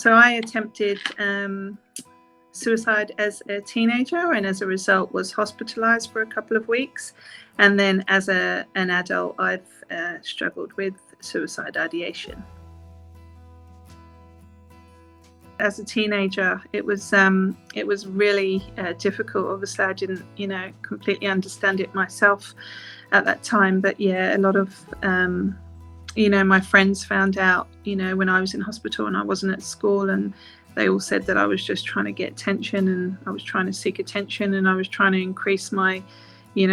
So I attempted suicide as a teenager, and as a result was hospitalized for a couple of weeks. And then as an adult, I've struggled with suicide ideation. As a teenager, it was really difficult. Obviously, I didn't, completely understand it myself at that time. But yeah, a lot of, my friends found out, when I was in hospital and I wasn't at school, and they all said that I was just trying to get attention, and I was trying to seek attention, and I was trying to increase my,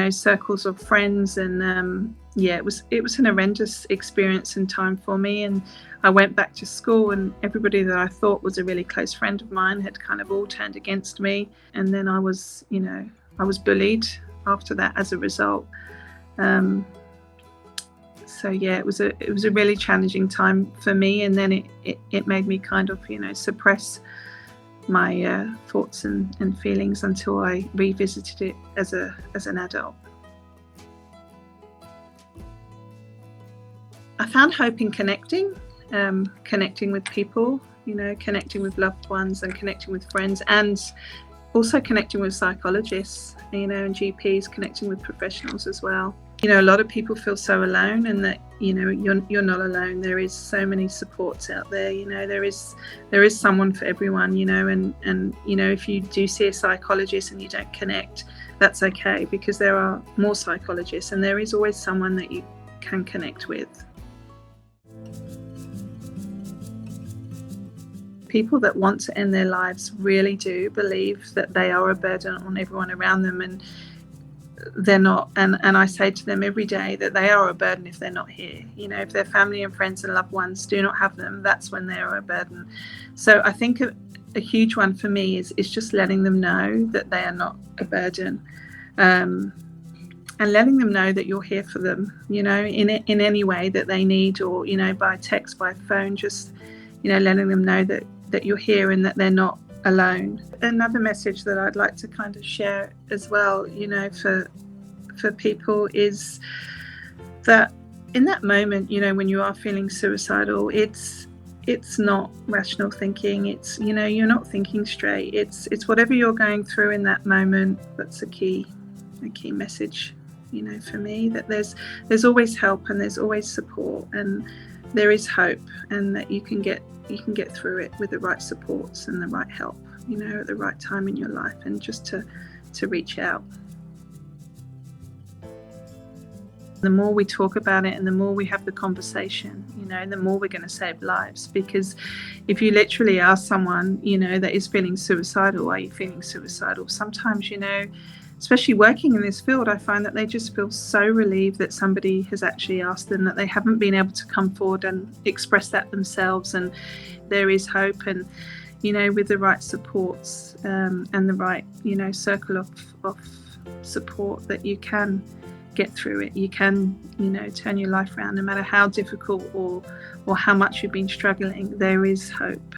circles of friends. And it was an horrendous experience and time for me. And I went back to school, and everybody that I thought was a really close friend of mine had kind of all turned against me. And then I was bullied after that as a result. So yeah, it was a really challenging time for me. And then it made me kind of, suppress my thoughts and feelings until I revisited it as an adult. I found hope in connecting with people, connecting with loved ones and connecting with friends, and also connecting with psychologists, and GPs, connecting with professionals as well. A lot of people feel so alone, and that, you're not alone. There is so many supports out there. There is someone for everyone, and if you do see a psychologist and you don't connect, that's okay, because there are more psychologists, and there is always someone that you can connect with. People that want to end their lives really do believe that they are a burden on everyone around them, and they're not. And I say to them every day that they are a burden if they're not here. If their family and friends and loved ones do not have them, that's when they are a burden. So I think a huge one for me is just letting them know that they are not a burden, and letting them know that you're here for them, in any way that they need, or by text, by phone, just letting them know that you're here and that they're not alone. Another message that I'd like to kind of share as well, for people, is that in that moment, when you are feeling suicidal, it's not rational thinking. It's, you're not thinking straight. It's whatever you're going through in that moment. That's a key message, for me, that there's always help, and there's always support, and there is hope, and that you can get through it with the right supports and the right help, at the right time in your life, and just to reach out. The more we talk about it, and the more we have the conversation, the more we're going to save lives. Because if you literally ask someone, that is feeling suicidal, are you feeling suicidal? Sometimes, especially working in this field, I find that they just feel so relieved that somebody has actually asked them, that they haven't been able to come forward and express that themselves. And there is hope, and with the right supports, and the right circle of support, that you can get through it. You can turn your life around, no matter how difficult or how much you've been struggling. There is hope.